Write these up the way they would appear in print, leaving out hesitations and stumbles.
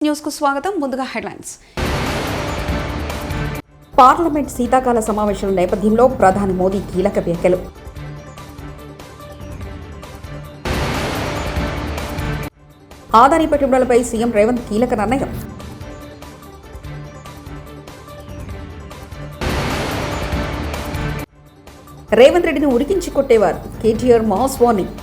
News కు స్వాగతం. ముందుగా హెడ్లైన్స్. పార్లమెంట్ శీతాకాల సమావేశం నేపథ్యంలో ప్రధాని మోదీ కీలక వ్యాఖ్యలు. ఆదాని పెట్టుబడులపై సీఎం రేవంత్ కీలక నిర్ణయం. రేవంత్ రెడ్డిని ఉడికించి కొట్టేవారు కేటీఆర్ మాస్ వార్నింగ్.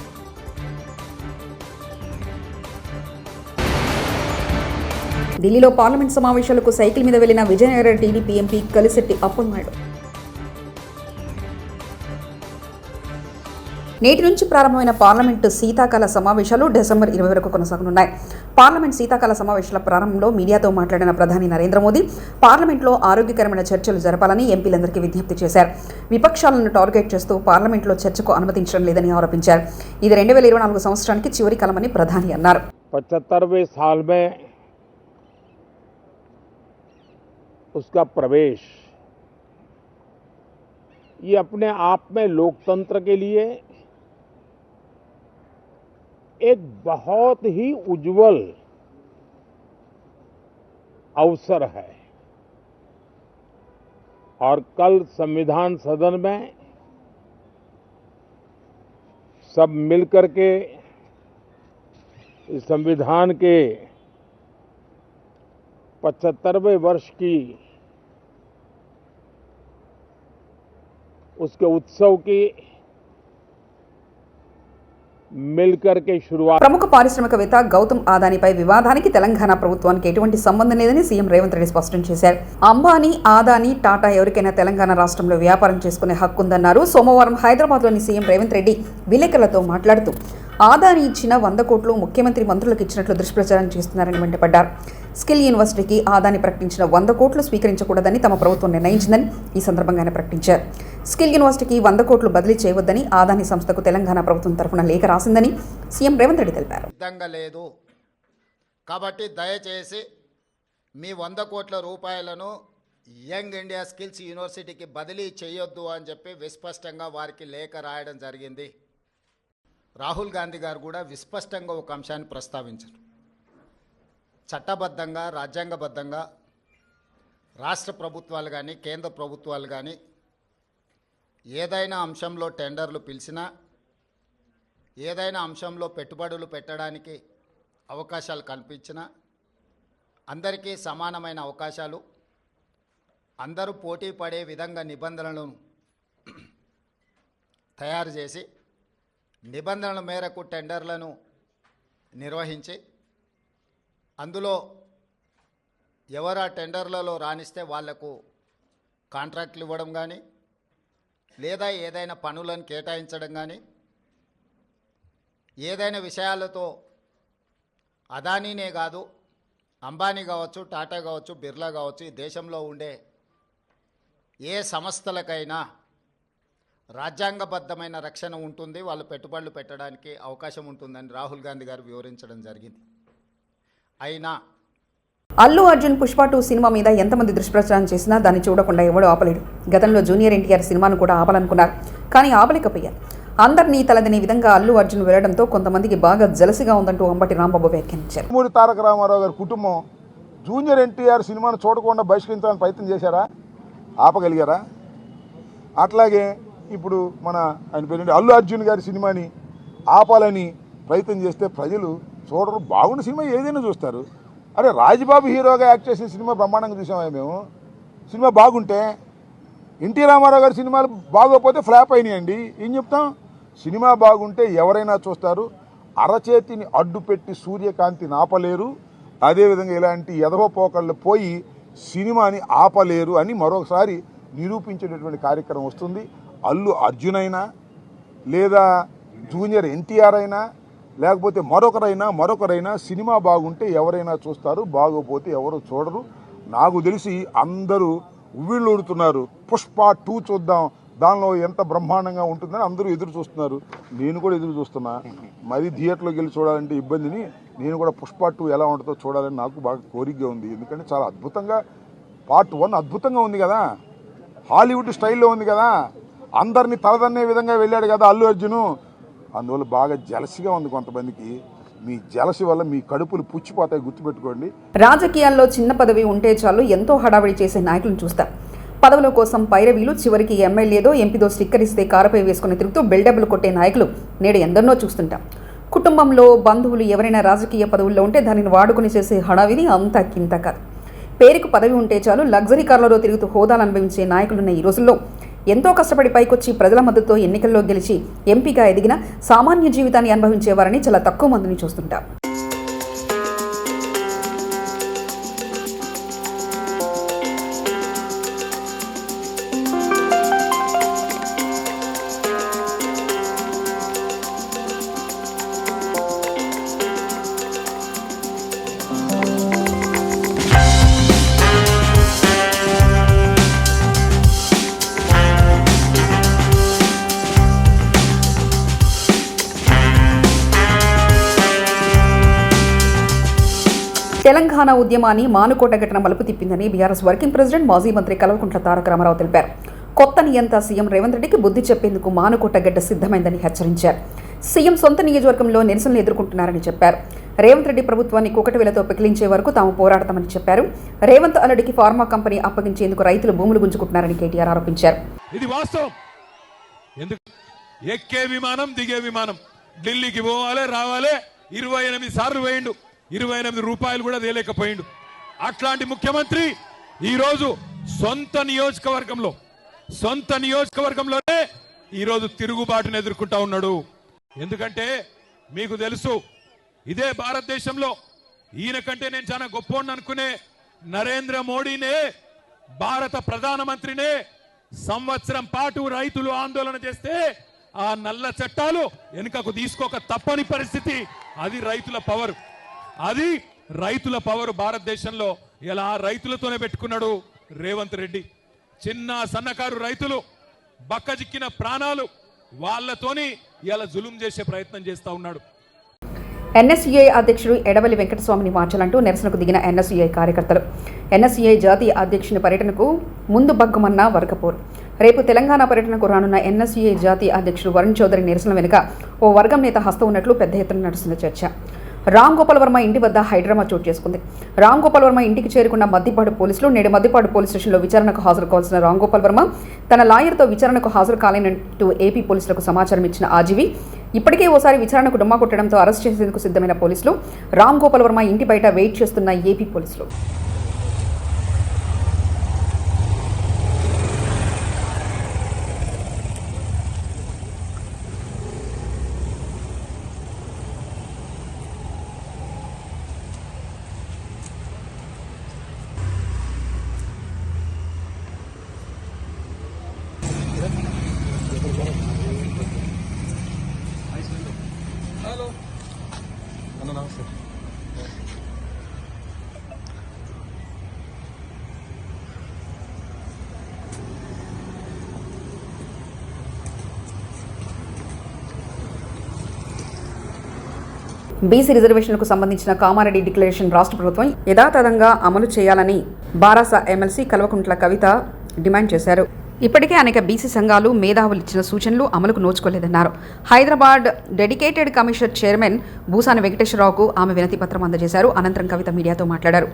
ఢిల్లీలో పార్లమెంట్ సమావేశాలకు సైకిల్ మీద వెళ్లిన విజయనగర టీడీపీ ఎంపీ కలిశెట్టి అప్పలనాయుడు. నేటి నుంచి ప్రారంభమైన పార్లమెంటు శీతాకాల సమావేశాలు డిసెంబర్ 20 వరకు కొనసాగనున్నాయి. పార్లమెంట్ శీతాకాల సమావేశాల ప్రారంభంలో మీడియాతో మాట్లాడిన ప్రధాని నరేంద్ర మోదీ పార్లమెంట్లో ఆరోగ్యకరమైన చర్చలు జరపాలని ఎంపీలందరికీ విజ్ఞప్తి చేశారు. విపక్షాలను టార్గెట్ చేస్తూ పార్లమెంట్లో చర్చకు అనుమతించడం లేదని ఆరోపించారు. ఇది 2024 సంవత్సరానికి చివరి కాలమని ప్రధాని అన్నారు. 75वें साल में उसका प्रवेश ये अपने आप में लोकतंत्र के लिए एक बहुत ही उज्जवल अवसर है और कल संविधान सदन में सब मिलकर के इस संविधान के 75वें वर्ष की उसके उत्सव की मिलकर के शुरुआत. ప్రముఖ పారిశ్రామికవేత్త గౌతమ్ ఆదానీపై వివాదానికి తెలంగాణ ప్రభుత్వానికి ఎటువంటి సంబంధం లేదని సీఎం రేవంత్ రెడ్డి స్పష్టం చేశారు. అంబానీ, ఆదానీ, టాటా ఎవరికైనా తెలంగాణ రాష్ట్రంలో వ్యాపారం చేసుకునే హక్కు ఉందన్నారు. సోమవారం హైదరాబాద్లోని సీఎం రేవంత్ రెడ్డి విలేకరులతో మాట్లాడుతూ ఆదానీ ఇచ్చిన 100 కోట్లు ముఖ్యమంత్రి మంత్రులకు ఇచ్చినట్లు దుష్ప్రచారం చేస్తున్నారని మండిపడ్డారు. స్కిల్ యూనివర్సిటీకి ఆదానీ ప్రకటించిన 100 కోట్లు స్వీకరించకూడదని తమ ప్రభుత్వం నిర్ణయించిందని ఈ సందర్భంగా ఆయన ప్రకటించారు. స్కిల్ యూనివర్సిటీకి 100 కోట్లు బదిలీ చేయవద్దని ఆదానీ సంస్థకు తెలంగాణ ప్రభుత్వం తరఫున లేఖ రాసిందని సీఎం రేవంత్ రెడ్డి తెలిపారు. లేదు కాబట్టి దయచేసి మీ 100 కోట్ల రూపాయలను యంగ్ ఇండియా స్కిల్స్ యూనివర్సిటీకి బదిలీ చేయొద్దు అని చెప్పి విస్పష్టంగా వారికి లేఖ రాయడం జరిగింది. రాహుల్ గాంధీ గారు కూడా విస్పష్టంగా ఒక అంశాన్ని ప్రస్తావించారు. చట్టబద్ధంగా, రాజ్యాంగబద్ధంగా రాష్ట్ర ప్రభుత్వాలు కానీ కేంద్ర ప్రభుత్వాలు కానీ ఏదైనా అంశంలో టెండర్లు పిలిచినా, ఏదైనా అంశంలో పెట్టుబడులు పెట్టడానికి అవకాశాలు కల్పించినా అందరికీ సమానమైన అవకాశాలు, అందరూ పోటీ పడే విధంగా నిబంధనలను తయారు చేసి నిబంధనల మేరకు టెండర్లను నిర్వహించి అందులో ఎవరు ఆ టెండర్లలో రాణిస్తే వాళ్లకు కాంట్రాక్ట్లు ఇవ్వడం కానీ, లేదా ఏదైనా పనులను కేటాయించడం కానీ, ఏదైనా విషయాలతో అదానీనే కాదు అంబానీ కావచ్చు, టాటా కావచ్చు, బిర్లా కావచ్చు, ఈ దేశంలో ఉండే ఏ సంస్థలకైనా రాజ్యాంగబద్ధమైన రక్షణ ఉంటుంది, వాళ్ళు పెట్టుబడులు పెట్టడానికి అవకాశం ఉంటుందని రాహుల్ గాంధీ గారు వివరించడం జరిగింది. అయినా అల్లు అర్జున్ పుష్ప 2 సినిమా మీద ఎంతమంది దుష్ప్రచారం చేసినా దాన్ని చూడకుండా ఎవడూ ఆపలేడు. గతంలో జూనియర్ ఎన్టీఆర్ సినిమాను కూడా ఆపాలనుకున్నారు, కానీ ఆపలేకపోయారు. అందరినీ తలదినే విధంగా అల్లు అర్జున్ వెళ్లడంతో కొంతమందికి బాగా జలసిగా ఉందంటూ అంబటి రాంబాబు వ్యాఖ్యానించారు. నందమూరి తారక రామారావు గారి కుటుంబం జూనియర్ ఎన్టీఆర్ సినిమాను చూడకుండా బహిష్కరించాలని ప్రయత్నం చేశారా? ఆపగలిగారా? అట్లాగే ఇప్పుడు ఆయన పేరు అల్లు అర్జున్ గారి సినిమాని ఆపాలని ప్రయత్నం చేస్తే ప్రజలు చూడరు. బాగున్న సినిమా ఏదైనా చూస్తారు. అరే రాజ్బాబు హీరోగా యాక్ట్ చేసిన సినిమా బ్రహ్మాండంగా చూసామా మేము? సినిమా బాగుంటే, ఎన్టీ రామారావు గారి సినిమాలు బాగోకపోతే ఫ్లాప్ అయినాయండి. ఏం చెప్తాం? సినిమా బాగుంటే ఎవరైనా చూస్తారు. అరచేతిని అడ్డు పెట్టి సూర్యకాంతిని ఆపలేరు. అదేవిధంగా ఇలాంటి ఎదవపోకళ్ళు పోయి సినిమాని ఆపలేరు అని మరొకసారి నిరూపించేటటువంటి కార్యక్రమం వస్తుంది. అల్లు అర్జున్ అయినా, లేదా జూనియర్ ఎన్టీఆర్ అయినా, లేకపోతే మరొకరైనా సినిమా బాగుంటే ఎవరైనా చూస్తారు, బాగోపోతే ఎవరు చూడరు. నాకు తెలిసి అందరూ ఉవ్విళ్ళూరుతున్నారు. పుష్ప 2 చూద్దాం, దానిలో ఎంత బ్రహ్మాండంగా ఉంటుందని అందరూ ఎదురు చూస్తున్నారు. నేను కూడా ఎదురు చూస్తున్నా. మరి థియేటర్లోకి వెళ్ళి చూడాలంటే ఇబ్బందిని, నేను కూడా పుష్ప 2 ఎలా ఉంటుందో చూడాలని నాకు బాగా కోరికగా ఉంది. ఎందుకంటే చాలా అద్భుతంగా, పార్ట్ 1 అద్భుతంగా ఉంది కదా, హాలీవుడ్ స్టైల్లో ఉంది కదా, అందరినీ తలదన్నే విధంగా వెళ్ళాడు కదా అల్లు అర్జును. అందువల్ల బాగా జలసిగా ఉంది కొంతమందికి. మీ జలసి వల్ల మీ కడుపులు పుచ్చిపోతాయి, గుర్తుపెట్టుకోండి. రాజకీయాల్లో చిన్న పదవి ఉంటే చాలు ఎంతో హడావిడి చేసే నాయకులను చూస్తాం. పదవుల కోసం పైరవీలు, చివరికి ఎమ్మెల్యేదో ఎంపీదో స్టిక్కర్ ఇస్తే కారుపై వేసుకుని తిరుగుతూ బిల్డప్లు కొట్టే నాయకులు నేడు ఎందరినో చూస్తుంటాం. కుటుంబంలో బంధువులు ఎవరైనా రాజకీయ పదవుల్లో ఉంటే దానిని వాడుకుని చేసే హడావిడి అంతా కింత కాదు. పేరుకు పదవి ఉంటే చాలు లగ్జరీ కార్లలో తిరుగుతూ హోదాలు అనుభవించే నాయకులున్న ఈ రోజుల్లో ఎంతో కష్టపడి పైకొచ్చి ప్రజల మద్దతుతో ఎన్నికల్లో గెలిచి ఎంపీగా ఎదిగిన సామాన్య జీవితాన్ని అనుభవించేవారని చాలా తక్కువ మందిని చూస్తుంటాం. తెలంగాణ ఉద్యమాన్ని మానుకోట ఘటన మలుపు తిప్పిందని బీఆర్ఎస్ వర్కింగ్ ప్రెసిడెంట్ మాజీ మంత్రి కల్వకుంట్ల తారక రామారావు తెలిపారు. కొత్త నియంత సీఎం రేవంత్ రెడ్డికి బుద్ధి చెప్పేందుకు మానుకోట గడ్డ సిద్ధమైందని హెచ్చరించారు. సీఎం సొంత నియోజకవర్గంలో నిరసనలు ఎదుర్కొంటున్నారని చెప్పారు. రేవంత్ రెడ్డి ప్రభుత్వాన్ని కుకటివేలతో పెకిలించే వరకు తాము పోరాడతామని చెప్పారు. రేవంత్ అల్లుడికి ఫార్మా కంపెనీ అప్పగించేందుకు రైతులు భూములు గుంజుకుంటున్నారని కేటీఆర్ ఆరోపించారు. ఇది వాస్తవం. ఎందుకు ఎక్కే విమానం దిగే విమానం ఢిల్లీకి పోవాలి రావాలి 28 సార్లు వేయండు, 28 రూపాయలు కూడా తేలేకపోయిండు. అట్లాంటి ముఖ్యమంత్రి ఈరోజు సొంత నియోజకవర్గంలోనే ఈరోజు తిరుగుబాటును ఎదుర్కొంటా ఉన్నాడు. ఎందుకంటే మీకు తెలుసు, ఇదే భారతదేశంలో ఈయన కంటే నేను చాలా గొప్పవాడిని అనుకునే నరేంద్ర మోడీనే, భారత ప్రధానమంత్రినే సంవత్సరం పాటు రైతులు ఆందోళన చేస్తే ఆ నల్ల చట్టాలు వెనుకకు తీసుకోక తప్పని పరిస్థితి. అది రైతుల పవర్ భారతదేశంలో. ఇలా రైతులతోనే పెట్టుకున్నాడు రేవంత్ రెడ్డి. చిన్న సన్నకారు రైతులు బక్కజిక్కిన ప్రాణాలు వాళ్ళతోని ఇలా జులుం చేసే ప్రయత్నం చేస్తా ఉన్నాడు. ఎన్ఎస్యుఐ అధ్యక్షుడు ఎడవల్లి వెంకటస్వామిని మార్చాలంటూ నిరసనకు దిగిన ఎన్ఎస్యుఐ కార్యకర్తలు ఎన్ఎస్యుఐ జాతీయ అధ్యక్షుని పర్యటనకు ముందు బగ్గమన్న వర్గపోరు. రేపు తెలంగాణ పర్యటనకు రానున్న ఎన్ఎస్యుఐ జాతీయ అధ్యక్షుడు వరుణ్ చౌదరి నిరసన వెనుక ఓ వర్గం నేత హస్తం ఉన్నట్లు పెద్ద ఎత్తున నడుస్తున్న చర్చ. రామ్ గోపాల్ వర్మ ఇంటి వద్ద హైడ్రామా చోటు చేసుకుంది. రామ్ గోపాల్ వర్మ ఇంటికి చేరుకున్న మద్దిపాడు పోలీసులు నేడు మద్దిపాడు పోలీస్ స్టేషన్లో విచారణకు హాజరు కావాల్సిన రామ్ గోపాల్ వర్మ తన లాయర్తో విచారణకు హాజరు కాలేనంటూ ఏపీ పోలీసులకు సమాచారం ఇచ్చిన ఆజీవి ఇప్పటికే ఓసారి విచారణకు డుమ్మా కొట్టడంతో అరెస్ట్ చేసేందుకు సిద్ధమైన పోలీసులు రామ్ గోపాల్ వర్మ ఇంటి బయట వెయిట్ చేస్తున్న ఏపీ పోలీసులు. బీసీ రిజర్వేషన్లకు సంబంధించిన కామారెడ్డి డిక్లరేషన్ రాష్ట్ర ప్రభుత్వం యథాతథంగా అమలు చేయాలని బారాస ఎమ్మెల్సీ కల్వకుంట్ల కవిత డిమాండ్ చేశారు. ఇప్పటికే అనేక బీసీ సంఘాలు మేధావులు ఇచ్చిన సూచనలు అమలుకు నోచుకోలేదన్నారు. Hyderabad dedicated commission chairman Bhusani వెంకటేశ్వరరావుకు ఆమె వినతి పత్రం అందజేశారు. అనంతరం కవిత మీడియాతో మాట్లాడారు.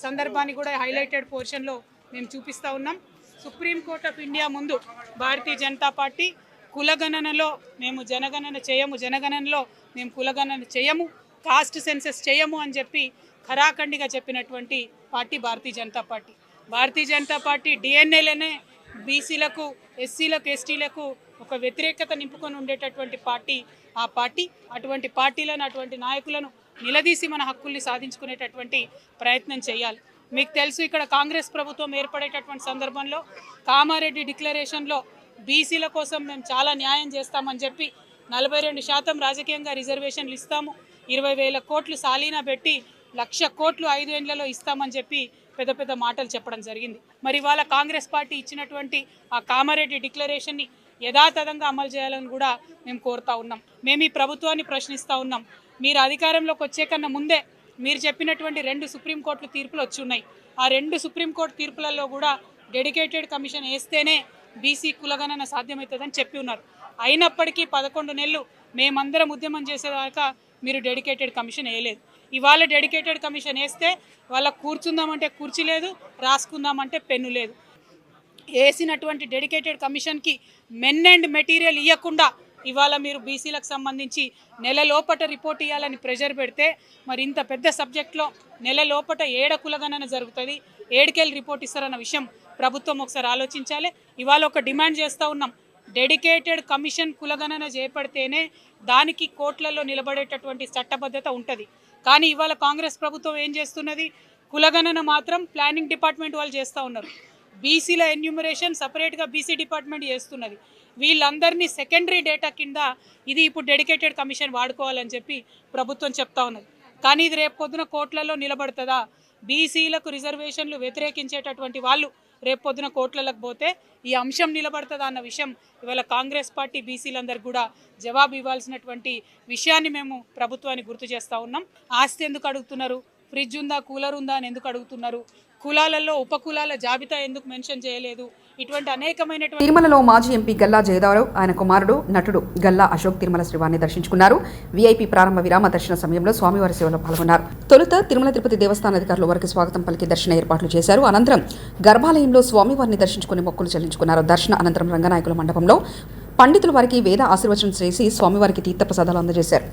సందర్భాన్ని కూడా హైలైటెడ్ పోర్షన్లో మేము చూపిస్తూ ఉన్నాం. సుప్రీంకోర్టు ఆఫ్ ఇండియా ముందు భారతీయ జనతా పార్టీ కులగణనలో మేము జనగణనలో మేము కులగణన చేయము, కాస్ట్ సెన్సెస్ చేయము అని చెప్పి ఖరాఖండిగా చెప్పినటువంటి పార్టీ భారతీయ జనతా పార్టీ డిఎన్ఏలోనే బీసీలకు, ఎస్సీలకు, ఎస్టీలకు ఒక వ్యతిరేకత నింపుకొని ఉండేటటువంటి పార్టీ ఆ పార్టీ. అటువంటి పార్టీలను, అటువంటి నాయకులను నిలదీసి మన హక్కుల్ని సాధించుకునేటటువంటి ప్రయత్నం చేయాలి. మీకు తెలుసు, ఇక్కడ కాంగ్రెస్ ప్రభుత్వం ఏర్పడేటటువంటి సందర్భంలో కామారెడ్డి డిక్లరేషన్లో బీసీల కోసం మేము చాలా న్యాయం చేస్తామని చెప్పి 42% రాజకీయంగా రిజర్వేషన్లు ఇస్తాము, 20,000 కోట్లు సాలీనా పెట్టి 1,00,000 కోట్లు 5 ఏళ్లలో ఇస్తామని చెప్పి పెద్ద పెద్ద మాటలు చెప్పడం జరిగింది. మరి ఇవాళ కాంగ్రెస్ పార్టీ ఇచ్చినటువంటి ఆ కామారెడ్డి డిక్లరేషన్ని యథాతథంగా అమలు చేయాలని కూడా మేము కోరుతా ఉన్నాం. మేము ఈ ప్రభుత్వాన్ని ప్రశ్నిస్తూ ఉన్నాం. మీరు అధికారంలోకి వచ్చే కన్నా ముందే మీరు చెప్పినటువంటి 2 సుప్రీంకోర్టు తీర్పులు వచ్చి ఉన్నాయి. ఆ 2 సుప్రీంకోర్టు తీర్పులలో కూడా డెడికేటెడ్ కమిషన్ వేస్తేనే బీసీ కులగణన సాధ్యమవుతుందని చెప్పి ఉన్నారు. అయినప్పటికీ 11 నెలలు మేమందరం ఉద్యమం చేసేదాకా మీరు డెడికేటెడ్ కమిషన్ వేయలేదు. ఇవాళ డెడికేటెడ్ కమిషన్ వేస్తే వాళ్ళ కూర్చుందామంటే కుర్చీ లేదు, రాసుకుందామంటే పెన్ను లేదు. వేసినటువంటి డెడికేటెడ్ కమిషన్కి మెన్ అండ్ మెటీరియల్ ఇవ్వకుండా ఇవాళ మీరు బీసీలకు సంబంధించి నెల లోపట రిపోర్ట్ ఇవ్వాలని ప్రెషర్ పెడితే మరి ఇంత పెద్ద సబ్జెక్ట్లో నెల లోపట ఏడ కులగణన జరుగుతుంది, ఏడుకెళ్ళి రిపోర్ట్ ఇస్తారన్న విషయం ప్రభుత్వం ఒకసారి ఆలోచించాలి. ఇవాళ ఒక డిమాండ్ చేస్తూ ఉన్నాం, డెడికేటెడ్ కమిషన్ కులగణన చేపడితేనే దానికి కోర్టులలో నిలబడేటటువంటి చట్టబద్ధత ఉంటుంది. కానీ ఇవాళ కాంగ్రెస్ ప్రభుత్వం ఏం చేస్తున్నది, కులగణన మాత్రం ప్లానింగ్ డిపార్ట్మెంట్ వాళ్ళు చేస్తూ ఉన్నారు, బీసీల ఎన్యూమరేషన్ సపరేట్గా బీసీ డిపార్ట్మెంట్ చేస్తున్నది. వీళ్ళందరినీ సెకండరీ డేటా కింద ఇది ఇప్పుడు డెడికేటెడ్ కమిషన్ వాడుకోవాలని చెప్పి ప్రభుత్వం చెప్తా ఉన్నది. కానీ ఇది రేపు పొద్దున కోర్టులలో నిలబడుతుందా? బీసీలకు రిజర్వేషన్లు వ్యతిరేకించేటటువంటి వాళ్ళు రేపు పొద్దున కోర్టులకు పోతే ఈ అంశం నిలబడుతుందా అన్న విషయం ఇవాళ కాంగ్రెస్ పార్టీ బీసీలందరికీ కూడా జవాబు ఇవ్వాల్సినటువంటి విషయాన్ని మేము ప్రభుత్వానికి గుర్తు చేస్తూ ఉన్నాం. ఆస్తి ఎందుకు అడుగుతున్నారు, ఫ్రిడ్జ్ ఉందా, కూలర్ ఉందా అని ఎందుకు అడుగుతున్నారు, కులాలలో ఉపకులాల జాబితా ఎందుకు మెన్షన్ చేయలేదు, ఇటువంటి అనేకమైనటువంటి. తిరుమలలో మాజీ ఎంపీ గల్లా జయదేవరావు ఆయన కుమారుడు నటుడు గల్లా అశోక్ తిరుమల శ్రీవారిని దర్శించుకున్నారు. వీఐపీ ప్రారంభ విరామ దర్శన సమయంలో స్వామివారి సేవలో పాల్గొన్నారు. తొలుత తిరుమల తిరుపతి దేవస్థాన అధికారులు వారికి స్వాగతం పలికి దర్శన ఏర్పాట్లు చేశారు. అనంతరం గర్భాలయంలో స్వామివారిని దర్శించుకుని మొక్కులు చెల్లించుకున్నారు. దర్శన అనంతరం రంగనాయకుల మండపంలో పండితులు వారికి వేద ఆశీర్వచనం చేసి స్వామివారికి తీర్థప్రసాదాలు అందజేశారు.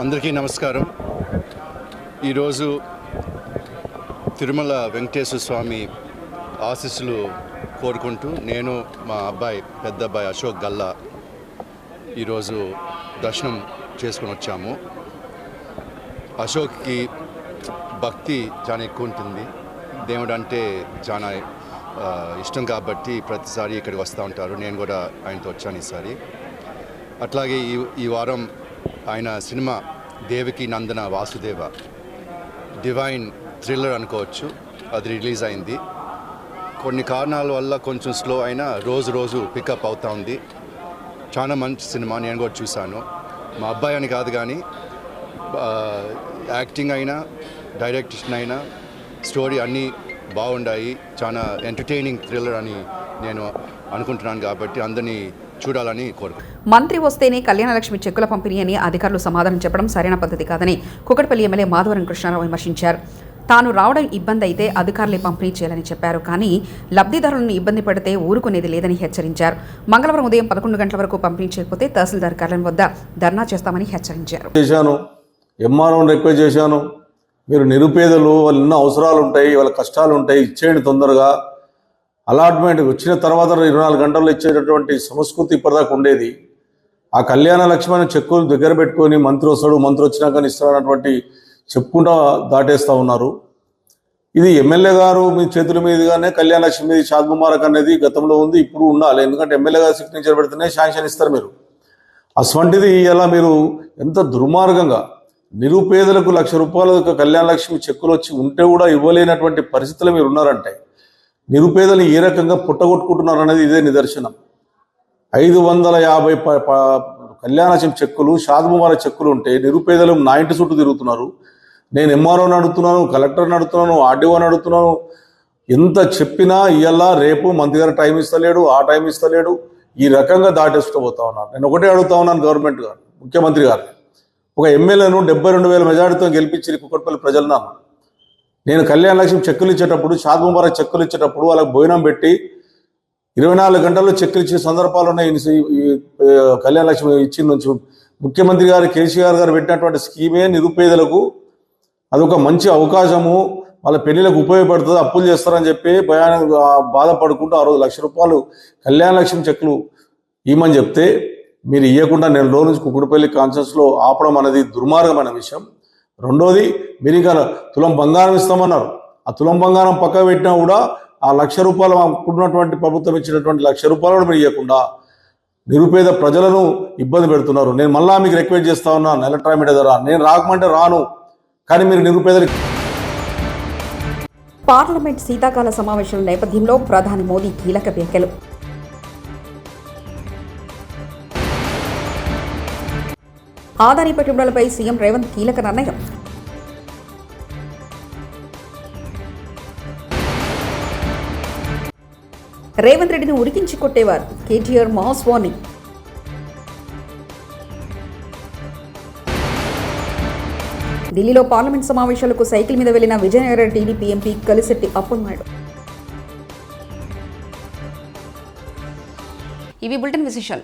అందరికీ నమస్కారం. ఈరోజు తిరుమల వెంకటేశ్వర స్వామి ఆశీస్సులు కోరుకుంటూ నేను మా అబ్బాయి పెద్ద అబ్బాయి అశోక్ గల్లా ఈరోజు దర్శనం చేసుకొని వచ్చాము. అశోక్కి భక్తి చాలా ఎక్కువ ఉంటుంది, దేవుడు అంటే చాలా ఇష్టం కాబట్టి ప్రతిసారి ఇక్కడికి వస్తూ ఉంటారు. నేను కూడా ఆయనతో వచ్చాను ఈసారి. అట్లాగే ఈ వారం ఆయన సినిమా దేవకి నందన వాసుదేవ డివైన్ థ్రిల్లర్ అనుకోవచ్చు, అది రిలీజ్ అయింది. కొన్ని కారణాల వల్ల కొంచెం స్లో అయినా రోజు పికప్ అవుతూ ఉంది. చాలా మంచి సినిమా, నేను కూడా చూశాను. మా అబ్బాయి అని కాదు కానీ యాక్టింగ్ అయినా డైరెక్షన్ అయినా స్టోరీ అన్నీ బాగుండాయి. చాలా ఎంటర్టైనింగ్ థ్రిల్లర్ అని నేను అనుకుంటున్నాను కాబట్టి అందరినీ చూడాలని కోరుకుంటున్నాను. మంత్రి వస్తేనే కళ్యాణలక్ష్మి చెక్కుల పంపిణీ అని అధికారులు సమాధానం చెప్పడం సరైన పద్ధతి కాదని కుకట్పల్లి ఎమ్మెల్యే మాధవరం కృష్ణారావు విమర్శించారు. తాను రావడం ఇబ్బంది అయితే అధికారులే పంపిణీ చేయాలని చెప్పారు. కానీ లబ్ధిదారులను ఇబ్బంది పడితే ఊరుకునేది లేదని హెచ్చరించారు. మంగళవారం ఉదయం 11 గంటల వరకు పంపిణీ చేయకపోతే తహసీల్దార్ కార్యాలయం వద్ద ధర్నా చేస్తామని హెచ్చరించారు. ఎంఆర్ఓని రిక్వెస్ట్ చేశాను, మీరు నిరుపేదలు, వాళ్ళు ఎన్నో అవసరాలు ఉంటాయి, వాళ్ళ కష్టాలు ఉంటాయి, ఇచ్చేయండి తొందరగా. అలాట్మెంట్ వచ్చిన తర్వాత 24 గంటల్లో ఇచ్చేటటువంటి సంస్కృతి ఇప్పటిదాకా ఉండేది. ఆ కళ్యాణ లక్ష్మి చెక్కులు దగ్గర పెట్టుకొని మంత్రి వస్తాడు, మంత్రి వచ్చినాక ఇస్తాడన్నటువంటి చెప్పుకుంటా దాటేస్తూ ఉన్నారు. ఇది ఎమ్మెల్యే గారు మీ చేతుల మీదుగానే కళ్యాణ లక్ష్మి మీద షాద్ ముబారక్ అనేది గతంలో ఉంది, ఇప్పుడు ఉండాలి. ఎందుకంటే ఎమ్మెల్యే గారు సిగ్నేచర్ పెడితేనే శాంక్షన్ ఇస్తారు మీరు. అటువంటిది ఇలా మీరు ఎంత దుర్మార్గంగా నిరుపేదలకు ₹1,00,000 కళ్యాణ లక్ష్మి చెక్కులు వచ్చి ఉంటే కూడా ఇవ్వలేనటువంటి పరిస్థితులు మీరు ఉన్నారంటే నిరుపేదలు ఏ రకంగా పుట్టగొట్టుకుంటున్నారు అనేది ఇదే నిదర్శనం. 550 కళ్యాణ లక్ష్మి చెక్కులు, షాద్ ముబారక్ చెక్కులు ఉంటే నిరుపేదలు నా ఇంటి చుట్టూ తిరుగుతున్నారు. నేను ఎంఆర్ఓని అడుగుతున్నాను, కలెక్టర్ని అడుగుతున్నాను, ఆర్డీఓని అడుగుతున్నాను. ఎంత చెప్పినా ఇవాళ రేపు మంత్రి గారు టైం ఇస్తలేడు, ఆ టైం ఇస్తలేడు, ఈ రకంగా దాటేస్తూ పోతా ఉన్నారు. నేను ఒకటే అడుగుతా ఉన్నాను గవర్నమెంట్ గారు, ముఖ్యమంత్రి గారిని. ఒక ఎమ్మెల్యేను 72,000 మెజార్టీతో గెలిపించి కుక్కట్పల్లి ప్రజలు నాకు నేను కళ్యాణ లక్ష్మి చెక్కులు ఇచ్చేటప్పుడు, షాద్ ముబారక్ చెక్కులు ఇచ్చేటప్పుడు వాళ్ళకి భోజనం పెట్టి 24 గంటల్లో చెక్కులు ఇచ్చే సందర్భాలు ఉన్నాయి. ఈ కళ్యాణ లక్ష్మి ఇచ్చిన నుంచి ముఖ్యమంత్రి గారు కేసీఆర్ గారు పెట్టినటువంటి స్కీమే నిరుపేదలకు అదొక మంచి అవకాశము, వాళ్ళ పెళ్లిలకు ఉపయోగపడుతుంది, అప్పులు చేస్తారని చెప్పి బాధపడుకుంటూ ఆ రోజు ₹1,00,000 కళ్యాణ లక్ష్మి చెక్కులు ఇవ్వమని చెప్తే మీరు ఇవ్వకుండా నేను రోజు నుంచి కుకుడుపల్లి కాన్ఫరెన్స్లో ఆపడం అనేది దుర్మార్గమైన విషయం. రెండోది, మీరు ఇంకా తులం బంగారం ఇస్తామన్నారు. ఆ తులం బంగారం పక్క పెట్టినా కూడా ఆ ₹1,00,000 అనుకున్నటువంటి ప్రభుత్వం ఇచ్చినటువంటి ₹1,00,000 కూడా మీరు ఇవ్వకుండా నిరుపేద ప్రజలను ఇబ్బంది పెడుతున్నారు. నేను మళ్ళా మీకు రిక్వెస్ట్ చేస్తా ఉన్నాను, ఎలక్ట్రానిక్ మీడియా ద్వారా నేను రాకమంటే రాను, కానీ మీరు నిరుపేదలకు. పార్లమెంట్ శీతాకాల సమావేశాల నేపథ్యంలో ప్రధాని మోదీ కీలక వ్యాఖ్యలు. ఆదాని పెట్టుబడులపై సీఎం రేవంత్ కీలక నిర్ణయం. రేవంత్ రెడ్డిని ఉరికించి కొట్టేవారు. KTR mass warning. ఢిల్లీలో పార్లమెంట్ సమావేశాలకు సైకిల్ మీద వెళ్లిన విజయనగర టీడీపీ ఎంపీ కలిశెట్టి అప్పలనాయుడు. ఇవి బులెటిన్ విశేషాలు.